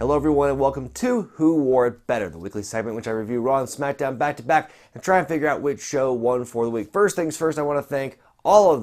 Hello everyone and welcome to Who Wore It Better, the weekly segment in which I review Raw and Smackdown back to back and try and figure out which show won for the week. First things first, I want to thank all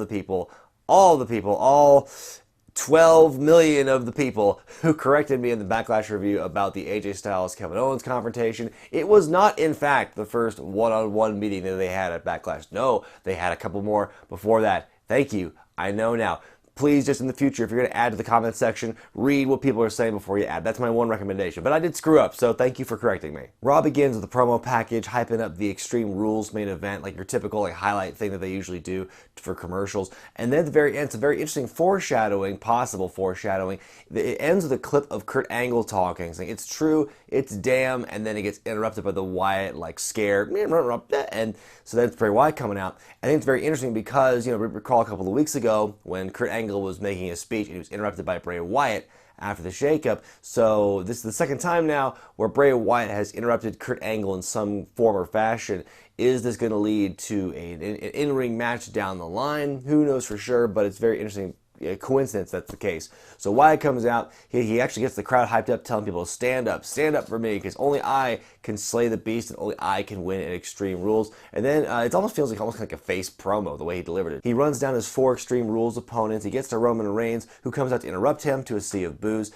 12 million of the people who corrected me in the Backlash review about the AJ Styles Kevin Owens confrontation. It was not, in fact, the first one-on-one meeting that they had at Backlash. No, they had a couple more before that. Thank you. I know now. Please, just in the future, if you're going to add to the comment section, read what people are saying before you add. That's my one recommendation. But I did screw up, so thank you for correcting me. Raw begins with a promo package hyping up the Extreme Rules main event, like your typical highlight thing that they usually do for commercials. And then at the very end, it's a very interesting foreshadowing, possible foreshadowing. It ends with a clip of Kurt Angle talking, saying, "It's true, it's damn," and then it gets interrupted by the Wyatt, scare, and so then it's Bray Wyatt coming out. I think it's very interesting because, we recall a couple of weeks ago when Kurt Angle was making a speech and he was interrupted by Bray Wyatt after the shakeup. So this is the second time now where Bray Wyatt has interrupted Kurt Angle in some form or fashion. Is this going to lead to an in-ring match down the line? Who knows for sure, but it's very interesting. Coincidence that's the case. So Wyatt comes out, he actually gets the crowd hyped up, telling people to stand up for me, because only I can slay the beast and only I can win at Extreme Rules. And then it almost feels like a face promo, the way he delivered it. He runs down his 4 Extreme Rules opponents, he gets to Roman Reigns, who comes out to interrupt him to a sea of boos.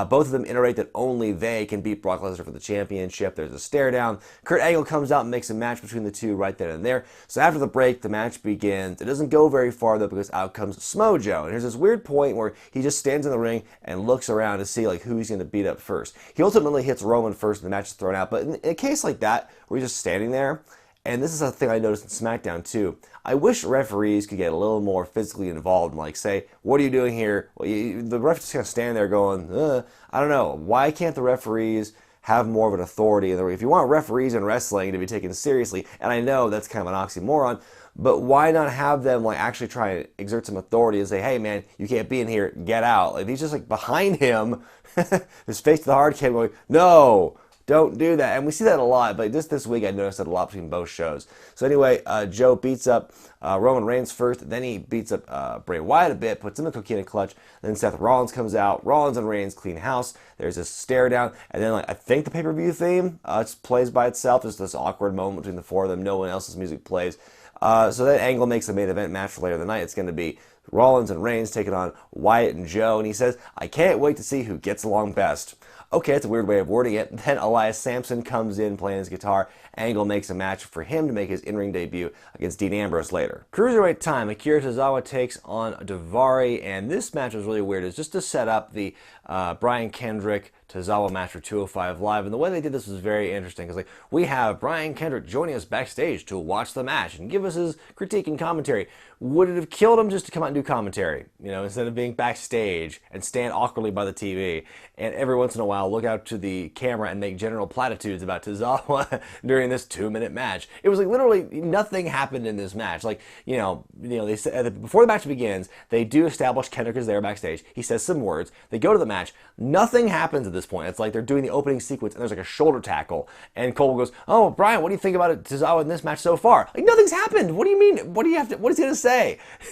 Both of them iterate that only they can beat Brock Lesnar for the championship. There's a stare down. Kurt Angle comes out and makes a match between the two right then and there. So after the break, the match begins. It doesn't go very far though, because out comes Smojo. And here's this weird point where he just stands in the ring and looks around to see who he's going to beat up first. He ultimately hits Roman first and the match is thrown out. But in a case like that, where he's just standing there, and this is a thing I noticed in SmackDown too, I wish referees could get a little more physically involved and say, "What are you doing here?" Well, the ref just kind of stand there going, I don't know. Why can't the referees have more of an authority? If you want referees in wrestling to be taken seriously, and I know that's kind of an oxymoron, but why not have them actually try and exert some authority and say, "Hey man, you can't be in here, get out." He's just behind him, his face to the hard cam going, "No, don't do that." And we see that a lot, but just this week I noticed that a lot between both shows. So anyway, Joe beats up Roman Reigns first, then he beats up Bray Wyatt a bit, puts him in a coquina clutch, then Seth Rollins comes out, Rollins and Reigns clean house, there's a stare down, and then I think the pay-per-view theme just plays by itself, just this awkward moment between the four of them, no one else's music plays. So then Angle makes a main event match for later in the night. It's going to be Rollins and Reigns taking on Wyatt and Joe, and he says, "I can't wait to see who gets along best." Okay, it's a weird way of wording it. Then Elias Sampson comes in playing his guitar. Angle makes a match for him to make his in-ring debut against Dean Ambrose later. Cruiserweight time, Akira Tozawa takes on Daivari, and this match was really weird. It's just to set up the Brian Kendrick Tozawa match for 205 Live, and the way they did this was very interesting, because we have Brian Kendrick joining us backstage to watch the match and give us his critique and commentary. Would it have killed him just to come out and do commentary, instead of being backstage and stand awkwardly by the TV and every once in a while look out to the camera and make general platitudes about Tozawa during this 2-minute match? It was literally nothing happened in this match. They said before the match begins, they do establish Kendrick is there backstage. He says some words. They go to the match. Nothing happens at this point. It's they're doing the opening sequence and there's a shoulder tackle. And Cole goes, "Oh, Brian, what do you think about Tozawa in this match so far?" Nothing's happened. What do you mean? What is he going to say?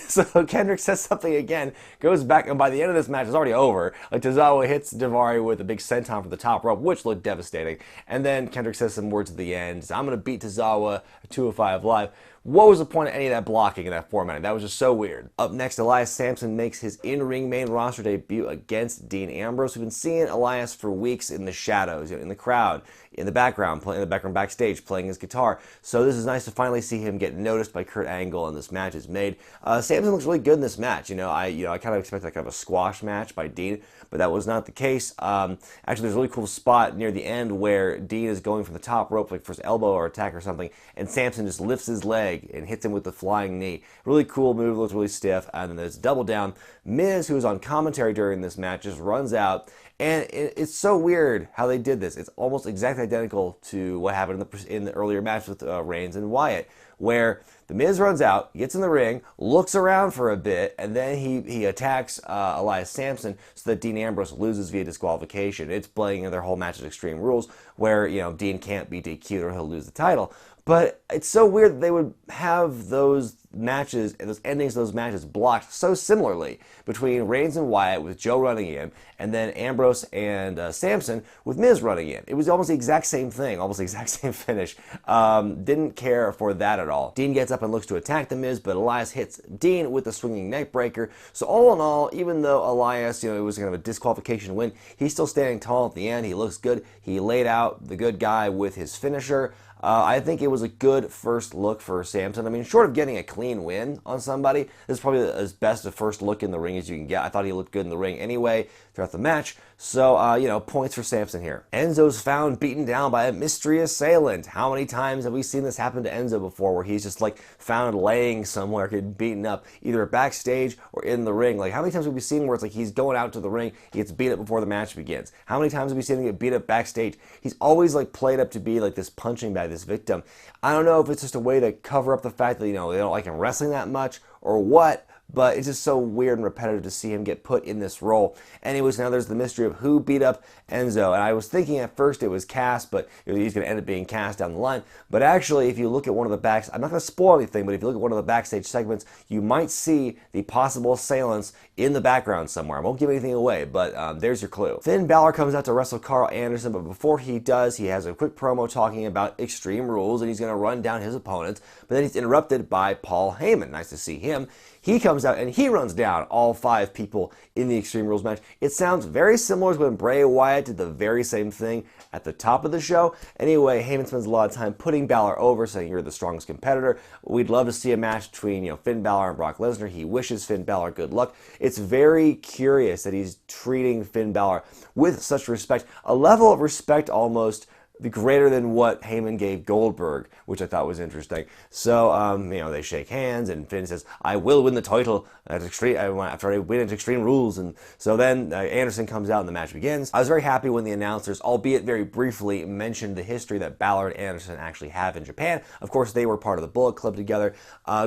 So Kendrick says something again, goes back, and by the end of this match, it's already over. Tozawa hits Daivari with a big senton for the top rope, which looked devastating. And then Kendrick says some words at the end. "I'm going to beat Tozawa at 205 Live." What was the point of any of that blocking in that format? That was just so weird. Up next, Elias Sampson makes his in-ring main roster debut against Dean Ambrose. We've been seeing Elias for weeks in the shadows, in the crowd, in the background, playing in the background backstage, playing his guitar. So this is nice to finally see him get noticed by Kurt Angle, and this match is made. Sampson looks really good in this match. I kind of expected kind of a squash match by Dean, but that was not the case. Actually, there's a really cool spot near the end where Dean is going from the top rope, for his elbow or attack or something, and Sampson just lifts his leg and hits him with the flying knee. Really cool move, looks really stiff, and then there's double down. Miz, who was on commentary during this match, just runs out, and it's so weird how they did this. It's almost exactly identical to what happened in the earlier match with Reigns and Wyatt, where the Miz runs out, gets in the ring, looks around for a bit, and then he attacks Elias Sampson so that Dean Ambrose loses via disqualification. It's playing in their whole match at Extreme Rules, where Dean can't be DQ'd or he'll lose the title. But it's so weird that they would have those matches and those endings of those matches blocked so similarly between Reigns and Wyatt with Joe running in, and then Ambrose and Samson with Miz running in. It was almost the exact same thing, almost the exact same finish. Didn't care for that at all. Dean gets up and looks to attack the Miz, but Elias hits Dean with the swinging neck breaker. So all in all, even though Elias, it was kind of a disqualification win, he's still standing tall at the end. He looks good. He laid out the good guy with his finisher. I think it was a good first look for Samson. I mean, short of getting a clean win on somebody, this is probably as best a first look in the ring as you can get. I thought he looked good in the ring anyway throughout the match. So, points for Samson here. Enzo's found beaten down by a mystery assailant. How many times have we seen this happen to Enzo before, where he's just found laying somewhere, getting beaten up, either backstage or in the ring? How many times have we seen where it's he's going out to the ring, he gets beat up before the match begins? How many times have we seen him get beat up backstage? He's always played up to be this punching bag, this victim. I don't know if it's just a way to cover up the fact that, they don't like him wrestling that much or what, but it's just so weird and repetitive to see him get put in this role. Anyways, now there's the mystery of who beat up Enzo. And I was thinking at first it was Cass, but he's going to end up being Cass down the line. But actually, if you look at one of the I'm not going to spoil anything, but if you look at one of the backstage segments, you might see the possible assailants in the background somewhere. I won't give anything away, but there's your clue. Finn Balor comes out to wrestle Carl Anderson, but before he does, he has a quick promo talking about Extreme Rules, and he's going to run down his opponents. But then he's interrupted by Paul Heyman. Nice to see him. He comes out and he runs down all 5 people in the Extreme Rules match. It sounds very similar to when Bray Wyatt did the very same thing at the top of the show. Anyway, Heyman spends a lot of time putting Balor over, saying you're the strongest competitor. We'd love to see a match between Finn Balor and Brock Lesnar. He wishes Finn Balor good luck. It's very curious that he's treating Finn Balor with such respect, a level of respect almost greater than what Heyman gave Goldberg, which I thought was interesting. So, they shake hands, and Finn says, I will win the title after I win at Extreme Rules. And so then Anderson comes out and the match begins. I was very happy when the announcers, albeit very briefly, mentioned the history that Balor and Anderson actually have in Japan. Of course, they were part of the Bullet Club together.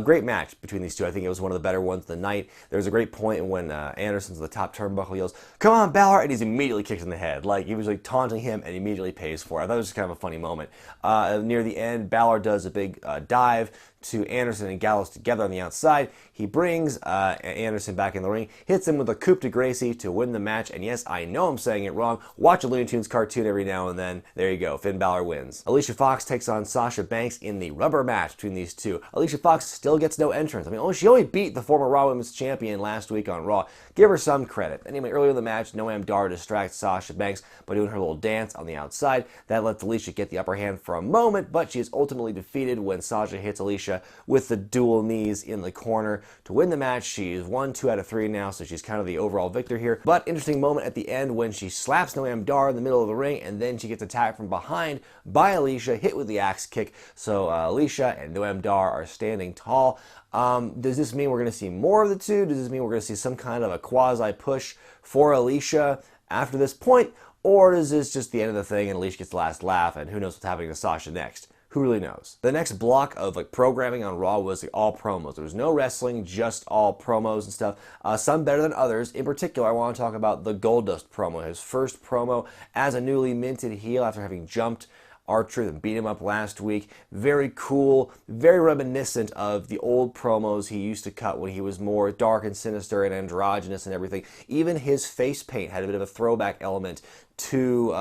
Great match between these two. I think it was one of the better ones of the night. There was a great point when Anderson's at the top turnbuckle, yells, come on, Balor, and he's immediately kicked in the head. He was taunting him and immediately pays for it. I thought it was just kind of a funny moment. Near the end, Balor does a big dive to Anderson and Gallows together on the outside. He brings Anderson back in the ring, hits him with a coup de grace to win the match. And yes, I know I'm saying it wrong. Watch a Looney Tunes cartoon every now and then. There you go. Finn Balor wins. Alicia Fox takes on Sasha Banks in the rubber match between these two. Alicia Fox still gets no entrance. She only beat the former Raw Women's Champion last week on Raw. Give her some credit. Anyway, earlier in the match, Noam Dar distracts Sasha Banks by doing her little dance on the outside. That lets Alicia get the upper hand for a moment, but she is ultimately defeated when Sasha hits Alicia with the dual knees in the corner to win the match. She's won 2 out of 3 now, so she's kind of the overall victor here. But interesting moment at the end when she slaps Noam Dar in the middle of the ring, and then she gets attacked from behind by Alicia, hit with the axe kick. So Alicia and Noam Dar are standing tall. Does this mean we're going to see more of the two? Does this mean we're going to see some kind of a quasi-push for Alicia after this point? Or is this just the end of the thing and Alicia gets the last laugh, and who knows what's happening to Sasha next? Who really knows? The next block of programming on Raw was all promos. There was no wrestling, just all promos and stuff. Some better than others. In particular, I want to talk about the Goldust promo. His first promo as a newly minted heel after having jumped Archer and beat him up last week. Very cool, very reminiscent of the old promos he used to cut when he was more dark and sinister and androgynous and everything. Even his face paint had a bit of a throwback element to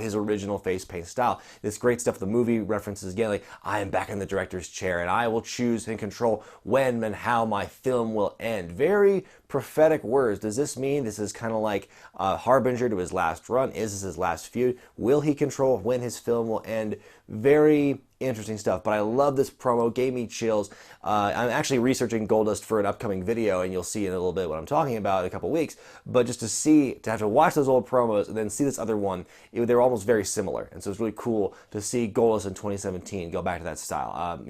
his original face paint style. This great stuff the movie references again, I am back in the director's chair and I will choose and control when and how my film will end. Very prophetic words. Does this mean this is kind of like a harbinger to his last run? Is this his last feud? Will he control when his film will end? Very interesting stuff, but I love this promo. Gave me chills. I'm actually researching Goldust for an upcoming video, and you'll see in a little bit what I'm talking about in a couple weeks. But just to have to watch those old promos and then see this other one, they were almost very similar, and so it's really cool to see Goldust in 2017 go back to that style.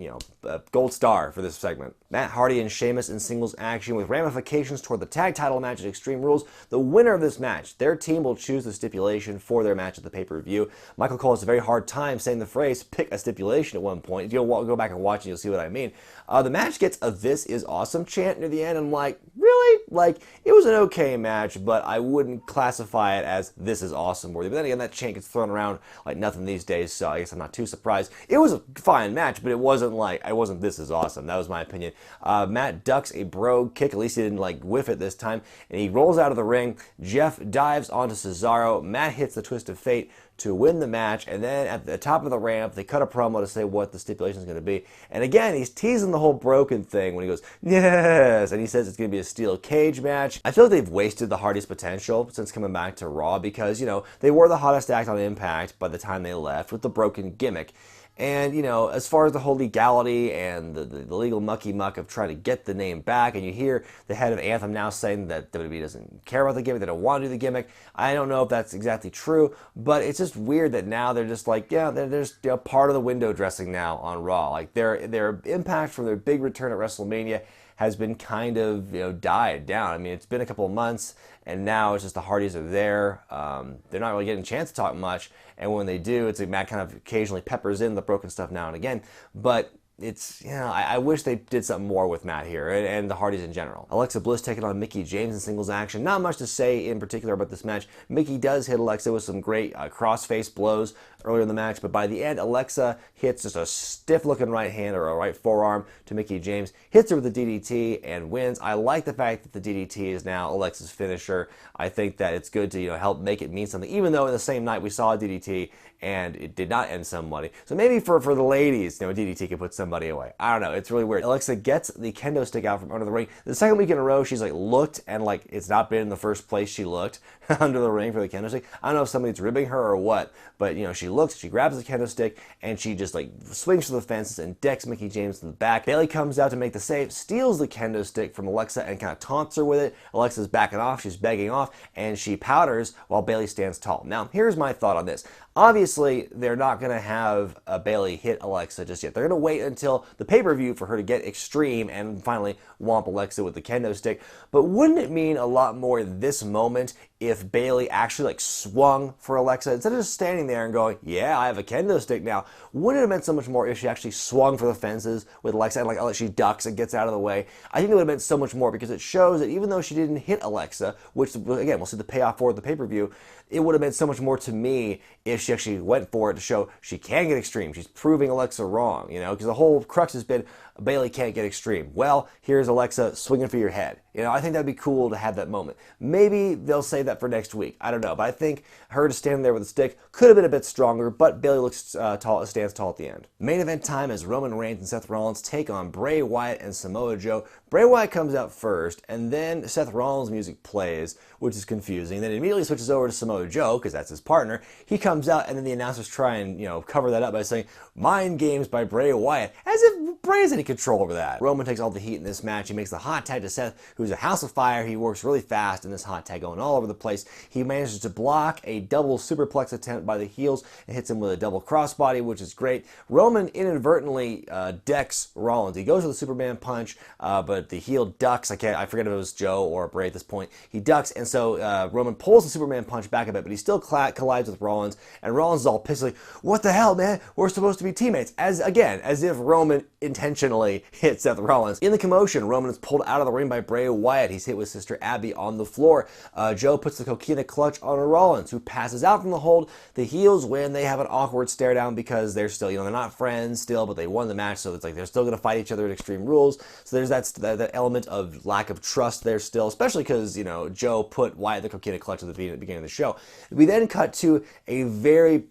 Gold star for this segment. Matt Hardy and Sheamus in singles action with ramifications toward the tag title match at Extreme Rules. The winner of this match, their team will choose the stipulation for their match at the pay-per-view. Michael Cole has a very hard time saying the phrase, pick a stipulation. stipulation at one point. If you'll go back and watch it, you'll see what I mean. The match gets a "This is awesome" chant near the end. I'm like, really? Like, it was an okay match, but I wouldn't classify it as "This is awesome" worthy. But then again, that chant gets thrown around like nothing these days, so I guess I'm not too surprised. It was a fine match, but it wasn't "This is awesome." That was my opinion. Matt ducks a brogue kick. At least he didn't like whiff it this time, and he rolls out of the ring. Jeff dives onto Cesaro. Matt hits the twist of fate to win the match, and then at the top of the ramp, they cut a promo to say what the stipulation is going to be. And again, he's teasing the whole broken thing when he goes, "Yes," and he says it's going to be a steel cage match. I feel like they've wasted the Hardys' potential since coming back to Raw because, you know, they were the hottest act on Impact by the time they left with the broken gimmick. And, you know, as far as the whole legality and the legal mucky-muck of trying to get the name back, and you hear the head of Anthem now saying that WWE doesn't care about the gimmick, they don't want to do the gimmick. I don't know if that's exactly true, but it's just weird that now they're just like, yeah, they're just, you know, part of the window dressing now on Raw. Like, their impact from their big return at WrestleMania has been kind of, you know, died down. I mean, it's been a couple of months, and now it's just the Hardys are there. They're not really getting a chance to talk much, and when they do, it's like Matt kind of occasionally peppers in the broken stuff now and again. But it's, you know, I wish they did something more with Matt here and the Hardys in general. Alexa Bliss taking on Mickie James in singles action. Not much to say in particular about this match. Mickie does hit Alexa with some great cross-face blows earlier in the match, but by the end, Alexa hits just a stiff-looking right hand or a right forearm to Mickie James, hits her with the DDT, and wins. I like the fact that the DDT is now Alexa's finisher. I think that it's good to, you know, help make it mean something, even though in the same night we saw a DDT and it did not end somebody. So maybe for the ladies, you know, DDT could put somebody away. I don't know. It's really weird. Alexa gets the kendo stick out from under the ring. The second week in a row, she's like looked and like it's not been in the first place she looked under the ring for the kendo stick. I don't know if somebody's ribbing her or what, but, you know, she looks, she grabs the kendo stick, and she just like swings to the fences and decks Mickie James to the back. Bayley comes out to make the save, steals the kendo stick from Alexa and kind of taunts her with it. Alexa's backing off, she's begging off, and she powders while Bayley stands tall. Now, here's my thought on this. Obviously, they're not going to have Bayley hit Alexa just yet. They're going to wait until the pay-per-view for her to get extreme and finally whomp Alexa with the kendo stick. But wouldn't it mean a lot more in this moment if Bayley actually like swung for Alexa instead of just standing there and going, "Yeah, I have a kendo stick now"? Wouldn't it have meant so much more if she actually swung for the fences with Alexa and like she ducks and gets out of the way? I think it would have meant so much more because it shows that even though she didn't hit Alexa, which again we'll see the payoff for at the pay-per-view, it would have meant so much more to me if she actually went for it to show she can get extreme. She's proving Alexa wrong, you know, because the whole crux has been Bayley can't get extreme. Well, here's Alexa swinging for your head. You know, I think that'd be cool to have that moment. Maybe they'll say that for next week. I don't know, but I think her to stand there with a stick could have been a bit stronger, but Bayley looks stands tall at the end. Main event time as Roman Reigns and Seth Rollins take on Bray Wyatt and Samoa Joe. Bray Wyatt comes out first, and then Seth Rollins' music plays, which is confusing. Then it immediately switches over to Samoa Joe, because that's his partner. He comes out, and then the announcers try and, you know, cover that up by saying, "Mind games by Bray Wyatt," as if Bray has any control over that. Roman takes all the heat in this match. He makes the hot tag to Seth, who's a house of fire. He works really fast in this hot tag, going all over the place. He manages to block a double superplex attempt by the heels and hits him with a double crossbody, which is great. Roman inadvertently decks Rollins. He goes for the Superman punch, but the heel ducks. I forget if it was Joe or Bray at this point. He ducks, and so Roman pulls the Superman punch back a bit, but he still collides with Rollins, and Rollins is all pissed, like, "What the hell, man? We're supposed to be teammates." As if Roman intentionally hit Seth Rollins. In the commotion, Roman is pulled out of the ring by Bray Wyatt. He's hit with Sister Abby on the floor. Joe puts the coquina clutch on Rollins, who passes out from the hold. The heels win. They have an awkward stare down because they're still, you know, they're not friends still, but they won the match, so it's like they're still going to fight each other at Extreme Rules. So there's that element of lack of trust there still, especially because, you know, Joe put Wyatt the coquina clutch at the beginning of the show. We then cut to a very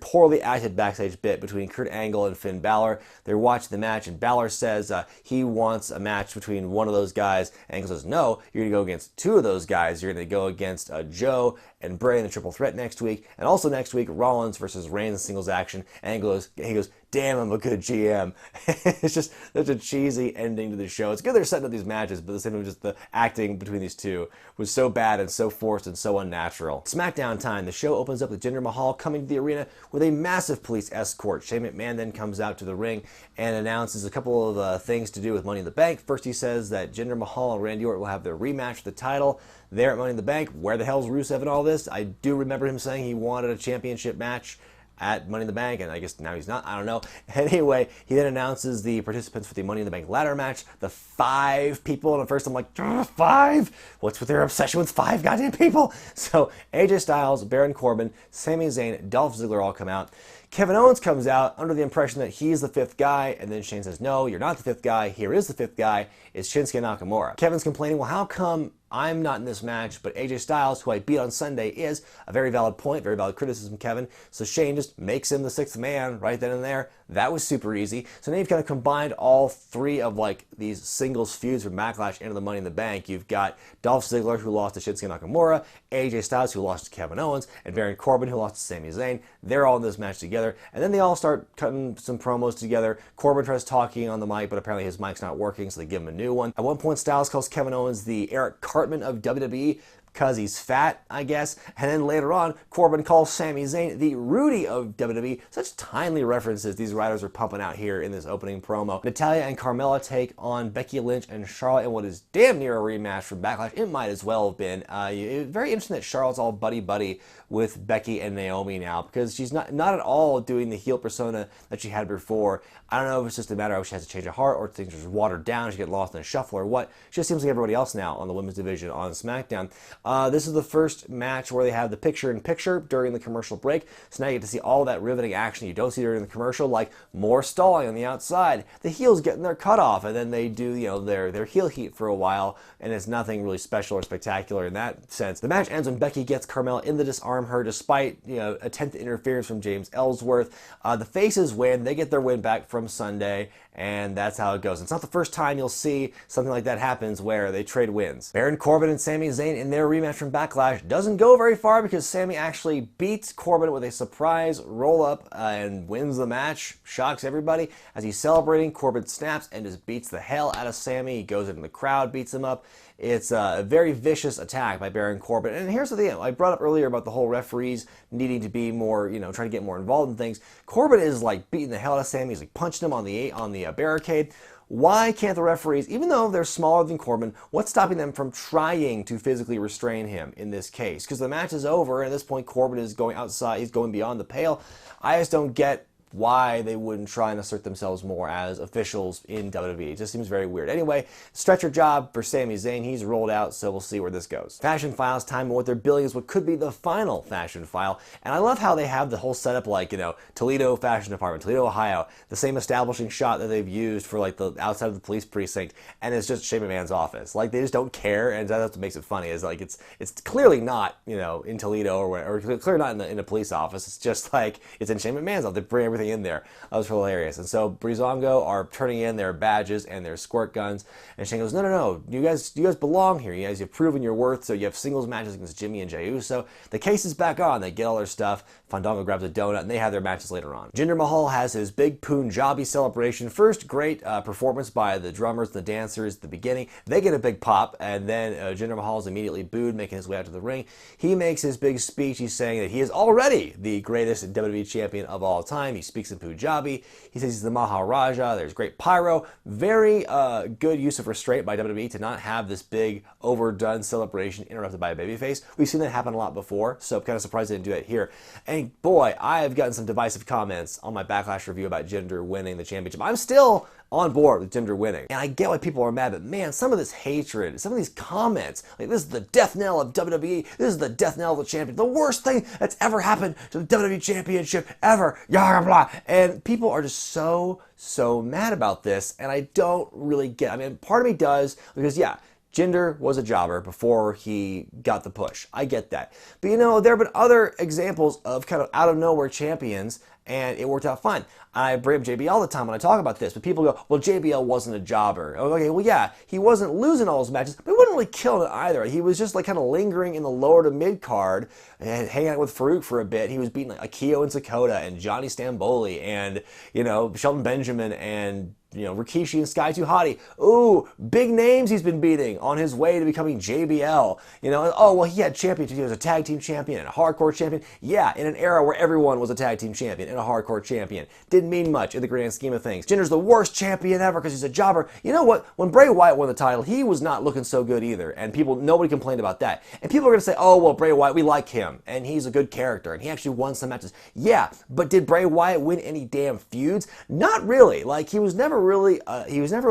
poorly acted backstage bit between Kurt Angle and Finn Balor. They're watching the match, and Balor says he wants a match between one of those guys. Angle says, "No, you're going to go against two of those guys. You're going to go against Joe and Bray in the triple threat next week. And also next week, Rollins versus Reigns in singles action." Angle goes, "Damn, I'm a good GM." It's just such a cheesy ending to the show. It's good they're setting up these matches, but the same time, just the acting between these two was so bad and so forced and so unnatural. SmackDown time. The show opens up with Jinder Mahal coming to the arena with a massive police escort. Shane McMahon then comes out to the ring and announces a couple of things to do with Money in the Bank. First, he says that Jinder Mahal and Randy Orton will have their rematch for the title there at Money in the Bank. Where the hell's Rusev and all this? I do remember him saying he wanted a championship match at Money in the Bank, and I guess now he's not, I don't know. Anyway, he then announces the participants for the Money in the Bank ladder match, the 5 people, and at first I'm like, 5? What's with their obsession with 5 goddamn people? So AJ Styles, Baron Corbin, Sami Zayn, Dolph Ziggler all come out. Kevin Owens comes out under the impression that he's the 5th guy, and then Shane says, no, you're not the 5th guy, here is the 5th guy, it's Shinsuke Nakamura. Kevin's complaining, well, how come I'm not in this match, but AJ Styles, who I beat on Sunday, is? A very valid point, very valid criticism, Kevin. So Shane just makes him the 6th man right then and there. That was super easy. So now you've kind of combined all 3 of like these singles feuds from Backlash into the Money in the Bank. You've got Dolph Ziggler, who lost to Shinsuke Nakamura, AJ Styles, who lost to Kevin Owens, and Baron Corbin, who lost to Sami Zayn. They're all in this match together. And then they all start cutting some promos together. Corbin tries talking on the mic, but apparently his mic's not working, so they give him a new one. At one point, Styles calls Kevin Owens the Eric Cartman of WWE because he's fat, I guess. And then later on, Corbin calls Sami Zayn the Rudy of WWE. Such timely references these writers are pumping out here in this opening promo. Natalya and Carmella take on Becky Lynch and Charlotte in what is damn near a rematch from Backlash. It might as well have been. It's very interesting that Charlotte's all buddy-buddy with Becky and Naomi now, because she's not at all doing the heel persona that she had before. I don't know if it's just a matter of she has to change a heart, or things are just watered down, she get lost in a shuffle, or what. She just seems like everybody else now on the women's division on SmackDown. This is the first match where they have the picture-in-picture during the commercial break, so now you get to see all that riveting action you don't see during the commercial, like more stalling on the outside, the heels getting their cut off, and then they do, you know, their heel heat for a while, and it's nothing really special or spectacular in that sense. The match ends when Becky gets Carmella in to disarm her, despite, you know, attempted interference from James Ellsworth. The faces win. They get their win back from Sunday, and that's how it goes. It's not the first time you'll see something like that happens where they trade wins. Baron Corbin and Sami Zayn in their rematch from Backlash doesn't go very far, because Sami actually beats Corbin with a surprise roll-up and wins the match. Shocks everybody. As he's celebrating, Corbin snaps and just beats the hell out of Sami. He goes into the crowd, beats him up. It's a very vicious attack by Baron Corbin. And here's the thing. I brought up earlier about the whole referees needing to be more, you know, trying to get more involved in things. Corbin is like beating the hell out of Sami. He's like punching him on the barricade. Why can't the referees, even though they're smaller than Corbin, what's stopping them from trying to physically restrain him in this case? Because the match is over, and at this point Corbin is going outside. He's going beyond the pale. I just don't get why they wouldn't try and assert themselves more as officials in WWE. It just seems very weird. Anyway, stretcher job for Sami Zayn. He's rolled out, so we'll see where this goes. Fashion Files time, and what they're billing is what could be the final Fashion File. And I love how they have the whole setup like, you know, Toledo Fashion Department, Toledo, Ohio, the same establishing shot that they've used for like the outside of the police precinct, and it's just Shane McMahon's office. Like, they just don't care, and that's what makes it funny, is like it's clearly not, you know, in Toledo or clearly not in a police office. It's just like it's in Shane McMahon's office. They bring everything in there. That was hilarious. And so Breezango are turning in their badges and their squirt guns, and Shane goes, no, you guys belong here. You guys have proven your worth. So you have singles matches against Jimmy and Jey Uso. The case is back on. They get all their stuff. Fandango grabs a donut, and they have their matches later on. Jinder Mahal has his big Punjabi celebration. First, great performance by the drummers and the dancers at the beginning. They get a big pop, and then Jinder Mahal is immediately booed, making his way out to the ring. He makes his big speech. He's saying that he is already the greatest WWE champion of all time. He speaks in Punjabi. He says he's the Maharaja. There's great pyro. Very good use of restraint by WWE to not have this big overdone celebration interrupted by a babyface. We've seen that happen a lot before, so I'm kind of surprised they didn't do that here. And boy, I have gotten some divisive comments on my Backlash review about Jinder winning the championship. I'm still on board with Jinder winning. And I get why people are mad, but man, some of this hatred, some of these comments, like this is the death knell of WWE, this is the death knell of the champion, the worst thing that's ever happened to the WWE championship ever, blah, blah. And people are just so mad about this, and I don't really get, I mean, part of me does, because yeah, Jinder was a jobber before he got the push. I get that. But you know, there have been other examples of kind of out of nowhere champions, and it worked out fine. I bring up JBL all the time when I talk about this, but people go, well, JBL wasn't a jobber. Okay, well, yeah, he wasn't losing all his matches, but he wasn't really killing it either. He was just like kind of lingering in the lower to mid card and hanging out with Farouk for a bit. He was beating like Akio and Sakota and Johnny Stamboli and, you know, Shelton Benjamin and, you know, Rikishi and Sky 2 Hottie. Ooh, big names he's been beating on his way to becoming JBL. You know, oh, well, he had championships. He was a tag team champion and a hardcore champion. Yeah, in an era where everyone was a tag team champion. and a hardcore champion. Didn't mean much in the grand scheme of things. Jinder's the worst champion ever because he's a jobber. You know what? When Bray Wyatt won the title, he was not looking so good either, and nobody complained about that. And people are going to say, oh, well, Bray Wyatt, we like him, and he's a good character, and he actually won some matches. Yeah, but did Bray Wyatt win any damn feuds? Not really. Like, he was never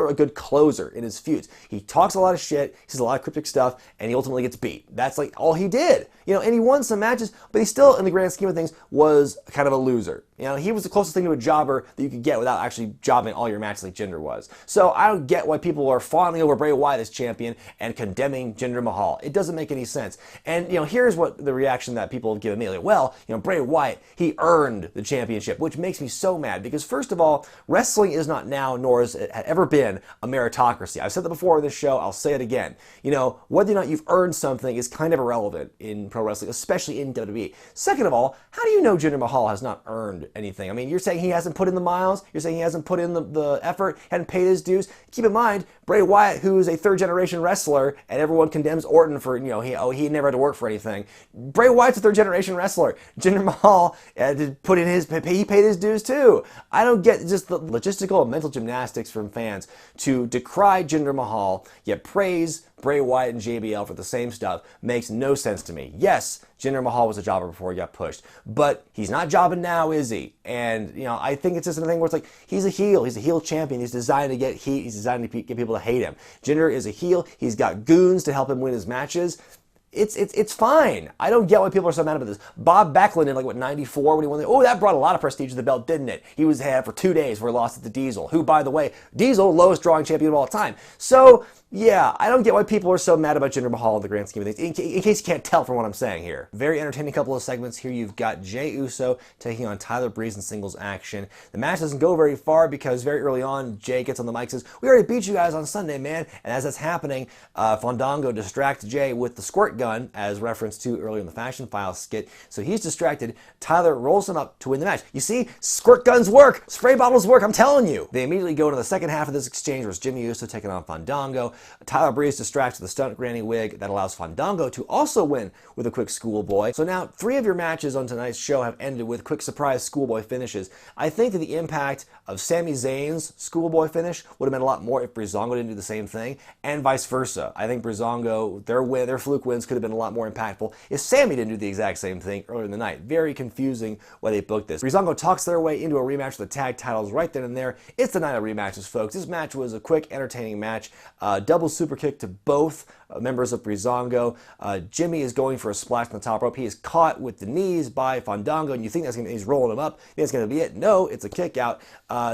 a good closer in his feuds. He talks a lot of shit, he says a lot of cryptic stuff, and he ultimately gets beat. That's like all he did. You know, and he won some matches, but he still, in the grand scheme of things, was kind of a loser. You know, he was the closest thing to a jobber that you could get without actually jobbing all your matches like Jinder was. So I don't get why people are fawning over Bray Wyatt as champion and condemning Jinder Mahal. It doesn't make any sense. And, you know, here's what the reaction that people have given me. Like, well, you know, Bray Wyatt, he earned the championship, which makes me so mad because, first of all, wrestling is not now, nor has it ever been, a meritocracy. I've said that before in this show. I'll say it again. You know, whether or not you've earned something is kind of irrelevant in pro wrestling, especially in WWE. Second of all, how do you know Jinder Mahal has not earned anything? I mean, you're saying he hasn't put in the miles? You're saying he hasn't put in the effort, hadn't paid his dues? Keep in mind, Bray Wyatt, who is a third-generation wrestler, and everyone condemns Orton for, you know, he never had to work for anything. Bray Wyatt's a third-generation wrestler. Jinder Mahal he paid his dues too. I don't get just the logistical and mental gymnastics from fans to decry Jinder Mahal, yet praise Bray Wyatt and JBL for the same stuff. Makes no sense to me. Yes, Jinder Mahal was a jobber before he got pushed, but he's not jobbing now, is he? And, you know, I think it's just a thing where it's like, he's a heel champion, he's designed to get heat, he's designed to get people to hate him. Jinder is a heel, he's got goons to help him win his matches. It's fine. I don't get why people are so mad about this. Bob Backlund in, like, 94 when he won that brought a lot of prestige to the belt, didn't it? He was had for 2 days where he lost it to Diesel, who, by the way, Diesel, lowest drawing champion of all time. So, yeah, I don't get why people are so mad about Jinder Mahal in the grand scheme of things, in case you can't tell from what I'm saying here. Very entertaining couple of segments here. You've got Jey Uso taking on Tyler Breeze in singles action. The match doesn't go very far because very early on, Jey gets on the mic and says, we already beat you guys on Sunday, man. And as that's happening, Fandango distracts Jey with the squirt gun, as referenced to earlier in the Fashion Files skit. So he's distracted. Tyler rolls him up to win the match. You see, squirt guns work. Spray bottles work, I'm telling you. They immediately go to the second half of this exchange where it's Jimmy Uso taking on Fandango. Tyler Breeze distracts the stunt granny wig that allows Fandango to also win with a quick schoolboy. So now 3 of your matches on tonight's show have ended with quick surprise schoolboy finishes. I think that the impact of Sami Zayn's schoolboy finish would have meant a lot more if Breezango didn't do the same thing, and vice versa. I think Breezango, their fluke wins could have been a lot more impactful if Sami didn't do the exact same thing earlier in the night. Very confusing why they booked this. Breezango talks their way into a rematch for the tag titles right then and there. It's the night of rematches, folks. This match was a quick, entertaining match. Double super kick to both members of Breezango. Jimmy is going for a splash on the top rope. He is caught with the knees by Fandango, and you think he's rolling him up. You think that's going to be it? No, it's a kick out.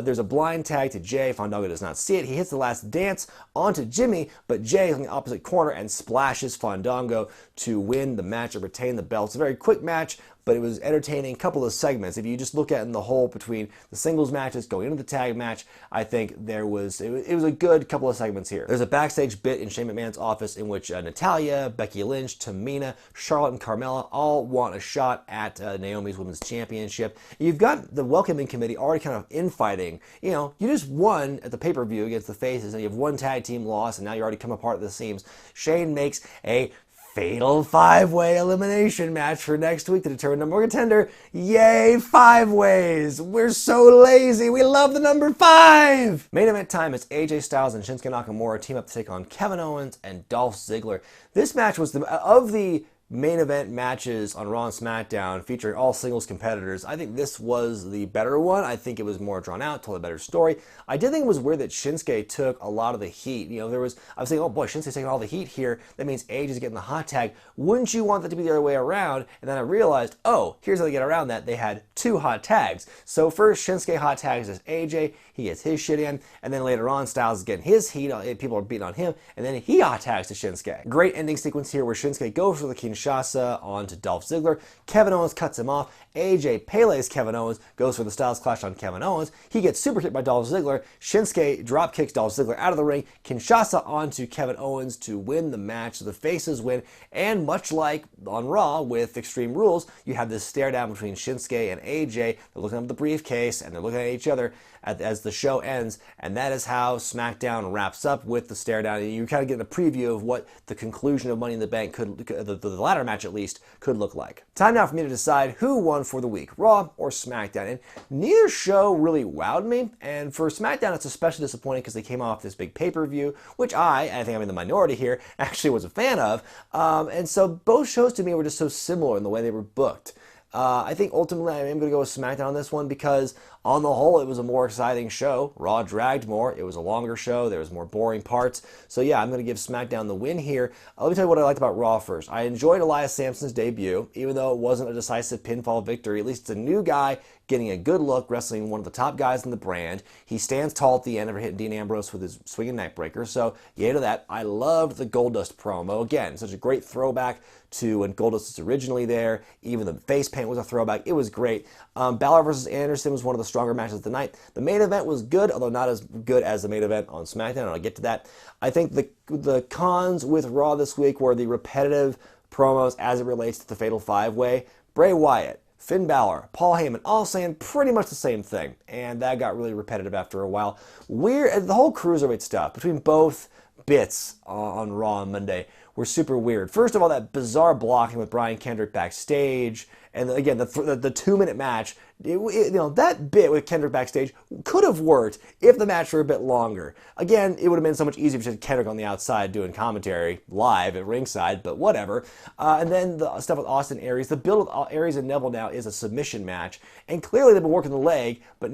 There's a blind tag to Jey. Fandango does not see it. He hits the last dance onto Jimmy, but Jey is in the opposite corner and splashes Fandango to win the match and retain the belt. It's a very quick match, but it was entertaining. Couple of segments. If you just look at it in the whole between the singles matches going into the tag match, I think it was a good couple of segments here. There's a backstage bit in Shane McMahon's office in which Natalya, Becky Lynch, Tamina, Charlotte, and Carmella all want a shot at Naomi's Women's Championship. You've got the welcoming committee already kind of infighting. You know, you just won at the pay-per-view against the Faces, and you have one tag team loss, and now you're already come apart at the seams. Shane makes a fatal 5-way elimination match for next week to determine number 1 contender. Yay, 5 ways. We're so lazy. We love the number 5. Main event time is AJ Styles and Shinsuke Nakamura team up to take on Kevin Owens and Dolph Ziggler. This match was of the main event matches on Raw and SmackDown featuring all singles competitors. I think this was the better one. I think it was more drawn out, told a better story. I did think it was weird that Shinsuke took a lot of the heat. You know, I was saying, oh boy, Shinsuke's taking all the heat here. That means AJ is getting the hot tag. Wouldn't you want that to be the other way around? And then I realized, oh, here's how they get around that. They had 2 hot tags. So first, Shinsuke hot tags as AJ. He gets his shit in. And then later on, Styles is getting his heat. People are beating on him. And then he hot tags to Shinsuke. Great ending sequence here where Shinsuke goes for the Kinshasa onto Dolph Ziggler. Kevin Owens cuts him off. AJ Pele's Kevin Owens goes for the Styles Clash on Kevin Owens. He gets super kicked by Dolph Ziggler. Shinsuke drop kicks Dolph Ziggler out of the ring. Kinshasa onto Kevin Owens to win the match. So the faces win. And much like on Raw with Extreme Rules, you have this stare down between Shinsuke and AJ. They're looking up at the briefcase and they're looking at each other as the show ends. And that is how SmackDown wraps up, with the stare down. And you kind of get a preview of what the conclusion of Money in the Bank the ladder match at least, could look like. Time now for me to decide who won for the week, Raw or SmackDown. And neither show really wowed me, and for SmackDown it's especially disappointing because they came off this big pay-per-view, which I think I'm in the minority here, actually was a fan of, and so both shows to me were just so similar in the way they were booked. I think ultimately I am going to go with SmackDown on this one because on the whole it was a more exciting show. Raw dragged more. It was a longer show. There was more boring parts. So yeah, I'm going to give SmackDown the win here. Let me tell you what I liked about Raw first. I enjoyed Elias Sampson's debut, even though it wasn't a decisive pinfall victory. At least it's a new guy getting a good look, wrestling one of the top guys in the brand. He stands tall at the end after hitting Dean Ambrose with his swinging neck breaker. So yay to that. I loved the Goldust promo. Again, such a great throwback to when Goldust was originally there. Even the face paint was a throwback. It was great. Balor versus Anderson was one of the stronger matches of the night. The main event was good, although not as good as the main event on SmackDown, and I'll get to that. I think the cons with Raw this week were the repetitive promos as it relates to the Fatal 5-Way. Bray Wyatt, Finn Balor, Paul Heyman, all saying pretty much the same thing, and that got really repetitive after a while. The whole Cruiserweight stuff between both bits on Raw on Monday were super weird. First of all, that bizarre blocking with Brian Kendrick backstage, and again, the 2-minute match, that bit with Kendrick backstage could have worked if the match were a bit longer. Again, it would have been so much easier if you had Kendrick on the outside doing commentary live at ringside, but whatever. And then the stuff with Austin Aries. The build with Aries and Neville now is a submission match, and clearly they've been working the leg, but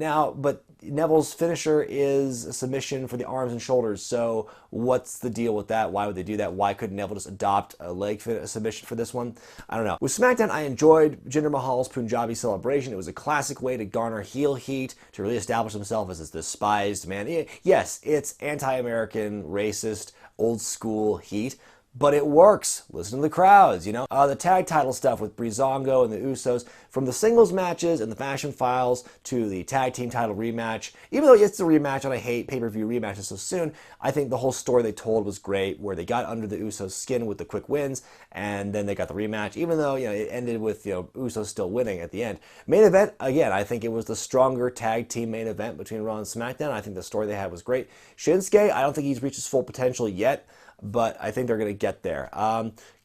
Neville's finisher is a submission for the arms and shoulders, so what's the deal with that? Why would they do that? Why couldn't Neville just adopt a submission for this one? I don't know. With SmackDown, I enjoyed Jinder Mahal's Punjabi celebration. It was a classic way to garner heel heat, to really establish himself as this despised man. Yes, it's anti-American, racist, old school heat, but it works. Listen to the crowds, The tag title stuff with Breezango and the Usos, from the singles matches and the Fashion Files to the tag team title rematch. Even though it's a rematch and I hate pay-per-view rematches so soon, I think the whole story they told was great, where they got under the Usos' skin with the quick wins, and then they got the rematch, even though it ended with Usos still winning at the end. Main event, again, I think it was the stronger tag team main event between Raw and SmackDown. I think the story they had was great. Shinsuke, I don't think he's reached his full potential yet, but I think they're going to get there.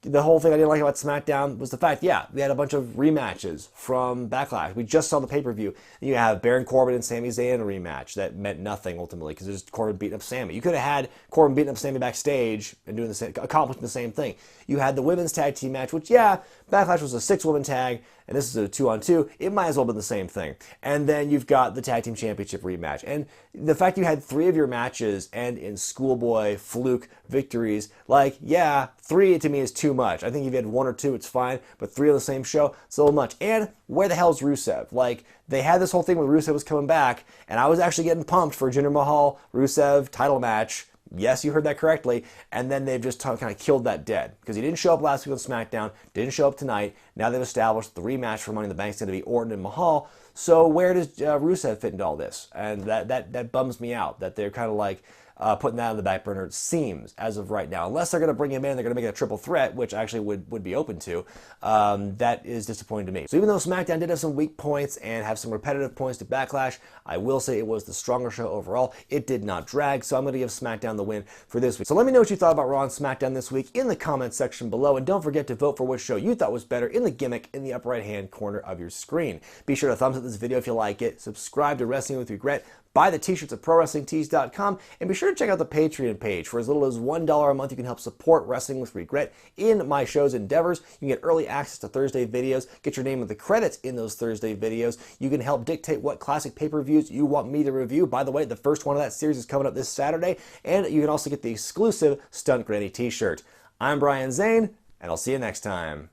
The whole thing I didn't like about SmackDown was the fact, they had a bunch of rematches from Backlash. We just saw the pay-per-view. You have Baron Corbin and Sami Zayn in a rematch that meant nothing ultimately because it was Corbin beating up Sami. You could have had Corbin beating up Sami backstage and accomplishing the same thing. You had the women's tag team match, which, Backlash was a 6-woman tag, and this is a 2-on-2. It might as well have been the same thing. And then you've got the tag team championship rematch. And the fact you had 3 of your matches end in schoolboy fluke victories, 3 to me is too much. I think if you had 1 or 2, it's fine, but 3 on the same show, it's a little much. And where the hell's Rusev? They had this whole thing where Rusev was coming back, and I was actually getting pumped for Jinder Mahal, Rusev title match. Yes, you heard that correctly. And then they've just kind of killed that dead. Because he didn't show up last week on SmackDown, didn't show up tonight. Now they've established the rematch for Money in the Bank is going to be Orton and Mahal. So where does Rusev fit into all this? And that bums me out, that they're kind of putting that on the back burner, it seems, as of right now. Unless they're going to bring him in, they're going to make it a triple threat, which I actually would be open to. That is disappointing to me. So even though SmackDown did have some weak points and have some repetitive points to Backlash, I will say it was the stronger show overall. It did not drag, so I'm going to give SmackDown the win for this week. So let me know what you thought about Raw and SmackDown this week in the comments section below, and don't forget to vote for which show you thought was better in the gimmick in the upper right-hand corner of your screen. Be sure to thumbs up this video if you like it, subscribe to Wrestling with Regret, buy the t-shirts at ProWrestlingTees.com, and be sure to check out the Patreon page. For as little as $1 a month, you can help support Wrestling with Regret in my show's endeavors. You can get early access to Thursday videos, get your name in the credits in those Thursday videos. You can help dictate what classic pay-per-views you want me to review. By the way, the first one of that series is coming up this Saturday, and you can also get the exclusive Stunt Granny t-shirt. I'm Brian Zane, and I'll see you next time.